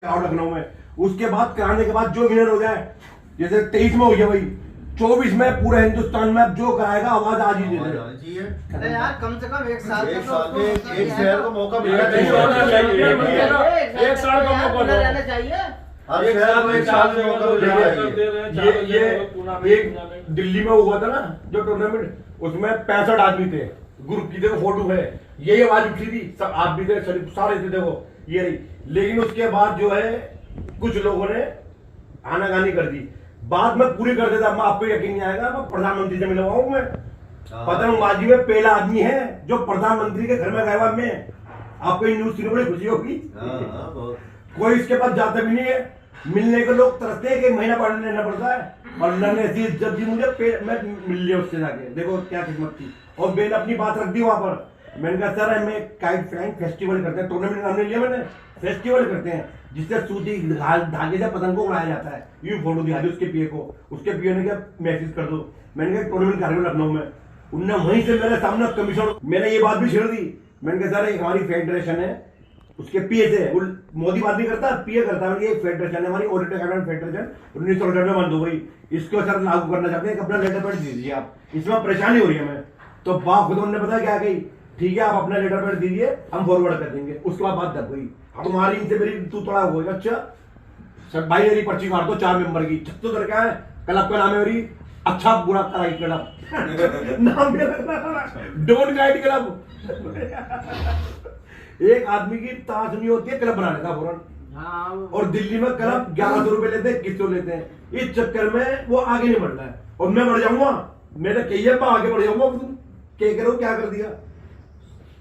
लखनऊ में, उसके बाद कराने के बाद जो विनर हो जाए, जैसे 23 में हो गया भाई, 24 में पूरे हिंदुस्तान में अब जो कराएगा आवाज आज ही दे दे। अरे यार कम से कम एक साल में एक शहर को मौका मिलना एक साल का मौका रहना चाहिए। हर शहर में एक साल में मौका मिलना चाहिए। एक दिल्ली में हुआ था ना जो टूर्नामेंट, उसमें 65 आदमी थे, ग्रुप की देखो फोटो है, यही आवाज उठी थी, सब आप भी थे, सारे थे, देखो ये रही। लेकिन उसके बाद जो है कुछ लोगों ने आनाकानी कर दी, बाद में पूरी कर देता। मैं आपको यकीन नहीं आएगा, मैं प्रधानमंत्री से मिला हूं, मैं पतंगबाजी में पहला आदमी है जो प्रधानमंत्री के घर में गया हुआ। मैं आपको न्यूज सुनने बड़ी खुशी होगी। कोई इसके पास जाता भी नहीं है, मिलने के लोग तरसते हैं कि महीना पढ़ लेना पड़ता है, और अल्लाह ने ऐसी इज्जत दी मुझे, मैं मिल लिया उससे जाके, देखो क्या किस्मत थी। और मैंने अपनी बात रख दी वहां पर, मैंने कहा सर हमें काइट फ्लाइंग फेस्टिवल करते हैं, टूर्नामेंट का नाम नहीं लिया मैंने, फेस्टिवल करते हैं जिससे सूती धागे से पतंग को उड़ाया जाता है। यूं फोटो दिखा दी उसके पीए को, उसके पीए ने क्या मैसेज कर दो, मैंने कहा टूर्नामेंट कर रहे हो लखनऊ में, उनने वहीं से मेरे सामने कमीशन, मैंने ये बात भी छेड़ दी। मैंने कहा सर एक हमारी फेडरेशन है, उसके पीए से, मोदी बात नहीं करता, पीए करता है, ये फेडरेशन है हमारी, ऑडिट अकाउंट फेडरेशन 1968 में बंद हो गई, इसको सर लागू करना चाहते हैं, अपना लेटर पैड दीजिए आप, इसमें परेशानी हो रही है हमें। तो बाप खुद उन्होंने पता क्या कही, ठीक है आप अपना लेटर पैड दीजिए, हम फॉरवर्ड कर देंगे। उसके बाद बात दब गई, तुम्हारी इनसे मेरी तू थोड़ा हो गया। अच्छा सर भाई मेरी पर्ची काट दो 4 मेंबर की, 76 कर क्या है, क्लब का नाम है मेरी अच्छा बुरा कराई क्लब नाम डोंट गाइड क्लब। एक आदमी की ताश नहीं होती है, क्लब बना लेता फौरन। और दिल्ली में क्लब 1100 रुपए लेते हैं, किस्तों लेते हैं, इस चक्कर में वो आगे नहीं बढ़ रहा है। और मैं बढ़ जाऊंगा, मैंने कही है मैं आगे बढ़ जाऊंगा, तुम क्या करो, क्या कर दिया।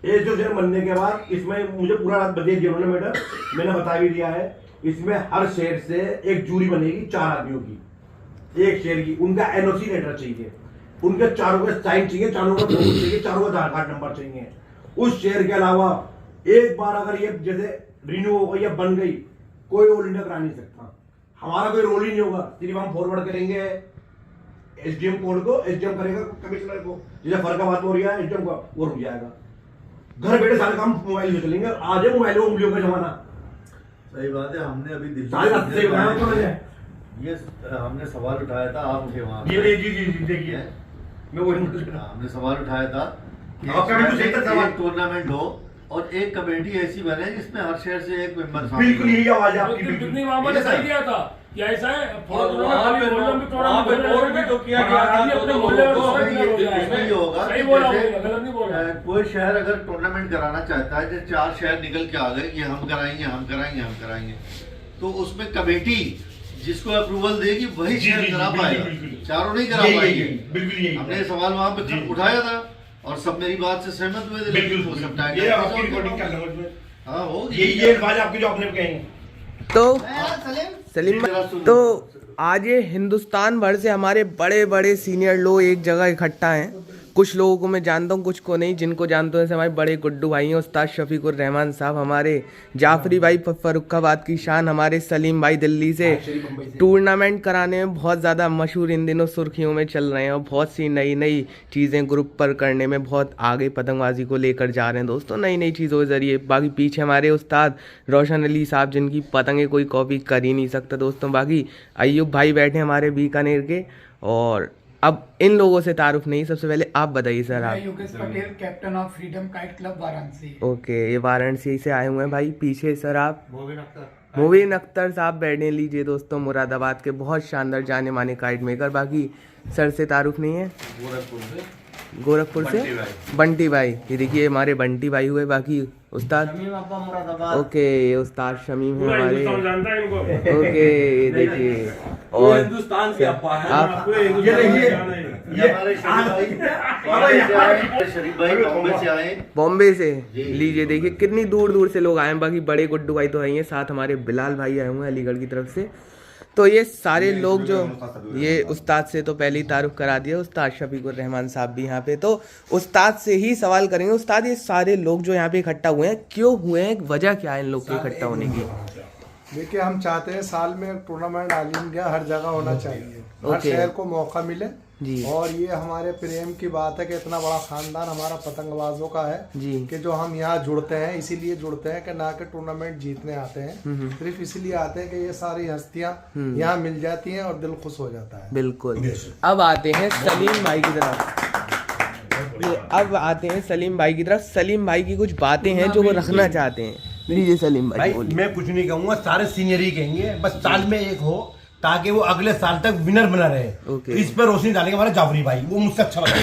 एसोसिएशन बनने के बाद इसमें मुझे पूरा रात बता दिया उन्होंने मैडम, मैंने बता भी दिया है, इसमें हर शहर से एक जूरी बनेगी 4 आदमियों की, एक शहर की, उनका एनओसी लेटर चाहिए, उनके चारों का साइन चाहिए, चारों का फोटो चाहिए, चारों का आधार कार्ड नंबर चाहिए। उस शहर के अलावा एक बार अगर ये जैसे रिन्यू हो गई या बन गई, कोई ऑल इंडिया करा नहीं सकता, हमारा कोई रोल ही नहीं होगा, सिर्फ हम फॉरवर्ड करेंगे एसडीएम कोड को, एसडीएम करेगा कमिश्नर को, जैसे फर्रुखाबाद में हो रहा है एसडीएम का, वो रुक जाएगा। घर बैठे सारे काम मोबाइल से चलेंगे, आज है मोबाइल उंगलियों का जमाना। सही बात है, हमने अभी दिल्ली ये हमने सवाल उठाया था, आप थे वहाँ, जी देखिए मैं वही हमने सवाल उठाया था कि एक टूर्नामेंट हो और एक कमेटी ऐसी बने जिसमें हर शहर से एक मेंबर, बिल्कुल यही आवाज आपकी, कितनी मामले ने सही किया था कि ऐसा है, और वहाँ पे और भी तो किया गया था, इसमें ये होगा कि कोई शहर अगर टूर्नामेंट कराना चाहता है, जैसे 4 शहर निकल के आ गए कि हम कराएंगे हम कराएंगे हम कराएंगे, तो उसमें कमेटी जिसको अप्रूवल देगी वही शहर करा पाएगा, चारों नहीं करा पाएंगे। हमने सवाल वहाँ पे उठाया था और सब मेरी बात से सहमत हुए थे, लेकिन हो सकता है ये बात आपकी जो आपने कही। तो सलीम तो आज ये हिंदुस्तान भर से हमारे बड़े बड़े सीनियर लोग एक जगह इकट्ठा हैं। कुछ लोगों को मैं जानता हूँ, कुछ को नहीं। जिनको जानते हैं जैसे हमारे बड़े गुड्डू भाई हैं, उस्ताद शफीकुर रहमान साहब, हमारे जाफरी भाई फर्रुखाबाद की शान, हमारे सलीम भाई दिल्ली से टूर्नामेंट कराने में बहुत ज़्यादा मशहूर, इन दिनों सुर्खियों में चल रहे हैं और बहुत सी नई नई चीज़ें ग्रुप पर करने में बहुत आगे पतंगबाजी को लेकर जा रहे हैं दोस्तों, नई नई चीज़ों के ज़रिए। बाकी पीछे हमारे उस्ताद रोशन अली साहब, जिनकी पतंगे कोई कॉपी कर ही नहीं सकता दोस्तों। बाकी अय्यूब भाई बैठे हमारे बीकानेर के। और अब इन लोगों से तारुफ नहीं, सबसे पहले आप बताइए सर। आप Yogesh Patel, captain of freedom kite club Varanasi. Okay, ये वाराणसी से आए हुए हैं भाई। पीछे सर आप मोबिन अख्तर साहब बैठे, लीजिए दोस्तों, मुरादाबाद के बहुत शानदार जाने माने काइट मेकर। बाकी सर से तारुफ नहीं है, गोरखपुर से बंटी भाई, ये देखिए हमारे बंटी भाई हुए। बाकी उस्ताद ओके, ये उस्ताद शमीम है हमारे, ओके ये देखिए। और हिंदुस्तान के आप बॉम्बे से, लीजिए देखिए कितनी दूर दूर से लोग आए हैं। बाकी बड़े गुड्डू भाई तो हैं, साथ हमारे बिलाल भाई आए हुए हैं अलीगढ़ की तरफ से। तो ये सारे लोग जो, ये उस्ताद से तो पहले ही तारुफ करा दिया, उस्ताद शफीकुर रहमान साहब भी यहाँ पे, तो उस्ताद से ही सवाल करेंगे। उस्ताद, ये सारे लोग जो यहाँ पे इकट्ठा हुए हैं, क्यों हुए हैं, वजह क्या है इन लोग के इकट्ठा होने की? देखिए, हम चाहते हैं साल में टूर्नामेंट ऑल इंडिया हर जगह होना चाहिए, हर शहर को मौका मिले जी। और ये हमारे प्रेम की बात है कि इतना बड़ा खानदान हमारा पतंगबाजों का है जी। कि जो हम यहाँ जुड़ते हैं इसीलिए जुड़ते हैं कि ना कि टूर्नामेंट जीतने आते हैं, सिर्फ इसलिए आते हैं कि ये सारी हस्तियाँ यहाँ मिल जाती हैं और दिल खुश हो जाता है। बिल्कुल। अब आते हैं सलीम भाई की तरफ। सलीम भाई की कुछ बातें हैं जो वो रखना चाहते हैं। लीजिए सलीम भाई, भाई मैं कुछ नहीं कहूँगा, सारे सीनियर ही कहेंगे, बस साल में एक हो ताकि वो अगले साल तक विनर बना रहे। ओके। इस पर रोशनी डालेंगे हमारे जाफरी भाई, वो मुझसे अच्छा लगा।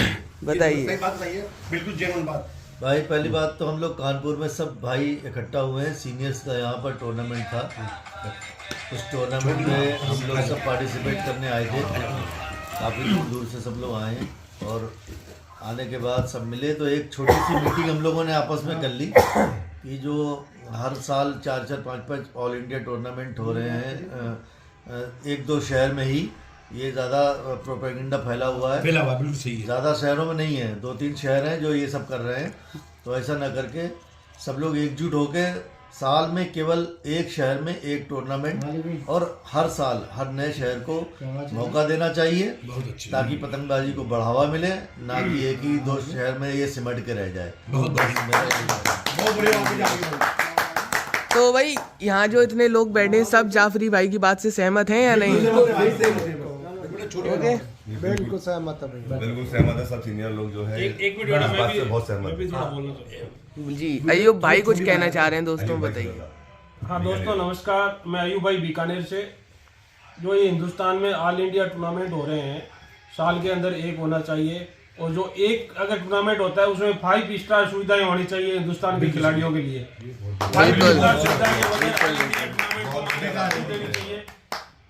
बताइए। सही बात बताइए, बिल्कुल जेन्युइन बात। भाई पहली बात तो हम लोग कानपुर में सब भाई इकट्ठा हुए हैं, सीनियर्स का यहाँ पर टूर्नामेंट था। उस टूर्नामेंट में हम लोग सब पार्टिसिपेट करने आए थे, काफ़ी दूर से सब लोग आए हैं और आने के बाद सब मिले तो एक छोटी सी मीटिंग हम लोगों ने आपस में कर ली कि जो हर साल 4-4, 5-5 ऑल इंडिया टूर्नामेंट हो रहे हैं 1-2 शहर में ही, ये ज़्यादा प्रोपेगेंडा फैला हुआ है, बिल्कुल सही है। ज़्यादा शहरों में नहीं है, 2-3 शहर हैं जो ये सब कर रहे हैं। तो ऐसा ना करके सब लोग एकजुट होकर साल में केवल एक शहर में एक टूर्नामेंट और हर साल हर नए शहर को मौका देना चाहिए ताकि पतंगबाजी को बढ़ावा मिले, ना कि एक ही 2 शहर में ये सिमट के रह जाए। तो भाई यहाँ जो इतने लोग बैठे हैं सब जाफरी भाई की बात से सहमत हैं या नहीं? ओके, बिल्कुल सहमत है भैया। बिल्कुल सहमत है, सब सीनियर लोग जो है एक मिनट इस बात से बहुत सहमत है। थोड़ा बोलना चाहिए। जी। अयूब भाई कुछ कहना चाह रहे हैं दोस्तों, बताइए। हाँ दोस्तों नमस्कार, मैं अयूब भाई बीकानेर से। जो ये हिंदुस्तान में ऑल इंडिया टूर्नामेंट हो रहे हैं, साल के अंदर एक होना चाहिए और जो एक अगर टूर्नामेंट होता है उसमें 5 स्टार सुविधाएं होनी चाहिए हिंदुस्तान के खिलाड़ियों के लिए। 5 स्टार सुविधाएं के बगैर ऑल इंडिया टूर्नामेंट को मान्यता नहीं देनी चाहिए।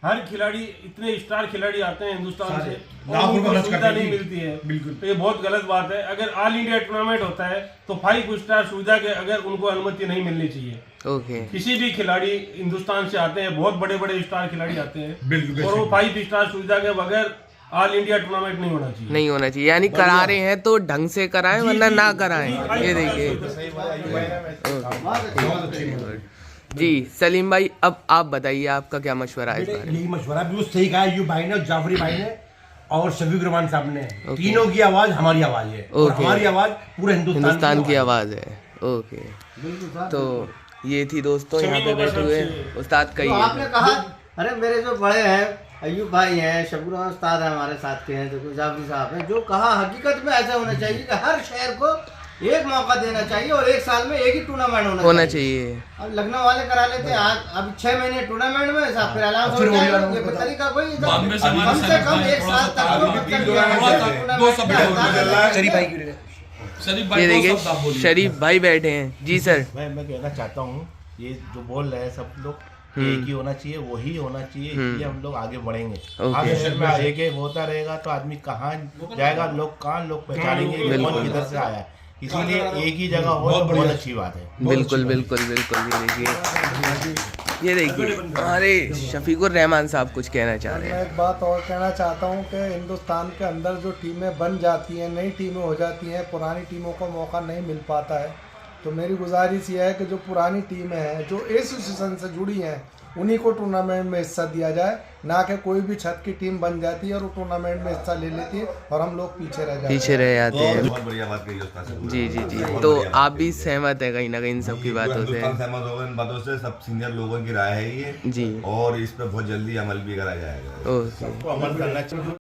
हर खिलाड़ी, इतने स्टार खिलाड़ी आते हैं हिंदुस्तान से और उनको सुविधा नहीं मिलती है, तो ये बहुत गलत बात है। अगर ऑल इंडिया टूर्नामेंट होता है तो 5 स्टार सुविधा के अगर उनको अनुमति नहीं मिलनी चाहिए। ओके। किसी भी खिलाड़ी हिंदुस्तान से आते हैं, बहुत बड़े बड़े स्टार खिलाड़ी आते हैं और वो 5 स्टार सुविधा के बगैर ऑल इंडिया टूर्नामेंट नहीं होना चाहिए। नहीं होना चाहिए, यानी करा रहे हैं तो ढंग से कराएं वरना ना कराएं। ये देखिए जी। सलीम भाई अब आप बताइए, आपका क्या मशवरा है इस बारे में? यही मशवरा बिल्कुल सही कहा यूब भाई ने, जाफरी भाई ने और शफीक रहमान साहब ने। तीनों की आवाज हमारी आवाज है और हमारी आवाज पूरे हिंदुस्तान की आवाज है। ओके, तो ये थी दोस्तों यहाँ पे बैठे हुए उस्ताद। तो आपने कहा, अरे मेरे जो बड़े हैं अयूब भाई हैं, शबूर उस्ताद हैं, हमारे साथ के हैं, जो जाफरी साहब हैं, जो कहा हकीकत में ऐसा होना चाहिए कि हर शहर को एक मौका देना चाहिए और एक साल में एक ही टूर्नामेंट होना चाहिए। अब लखनऊ वाले करा लेते हैं आज, अब 6 महीने टूर्नामेंट में साहब फिर अलाउंस हो जाएगा, ये तरीका कोई कम से कम 1 साल तक ये देखिए शरीफ भाई बैठे हैं। जी सर। मैं कहना चाहता हूँ, ये जो बोल रहे हैं सब लोग एक ही होना चाहिए, वही होना चाहिए, इसलिए हम लोग आगे बढ़ेंगे। हर शहर में एक होता रहेगा तो आदमी कहाँ जाएगा, लोग कहाँ लोग पहचानेंगे कौन किधर से आया है, इसीलिए एक ही जगह हो तो बहुत अच्छी बात है। बिल्कुल बिल्कुल बिल्कुल। ये देखिए हमारे शफीकुर रहमान साहब कुछ कहना चाह रहे हैं। मैं एक बात और कहना चाहता हूँ कि हिंदुस्तान के अंदर जो टीमें बन जाती हैं, नई टीमें हो जाती हैं, पुरानी टीमों को मौका नहीं मिल पाता है, तो मेरी गुजारिश ये है कि जो पुरानी टीमें हैं, जो एसोसिएशन से जुड़ी हैं, उन्हीं को टूर्नामेंट में हिस्सा दिया जाए, ना कि कोई भी छत की टीम बन जाती है और वो टूर्नामेंट में हिस्सा ले लेती है और हम लोग पीछे रह जाते हैं। बहुत बढ़िया बात कही उस्ताद से। जी। तो आप भी सहमत है कहीं ना कहीं इन सब की बातों से? सहमत हो गए इन बातों से, सब सीनियर लोगों की राय है ये जी, और इस पर बहुत जल्दी अमल भी करा जाएगा। सबको अमल करना चाहिए।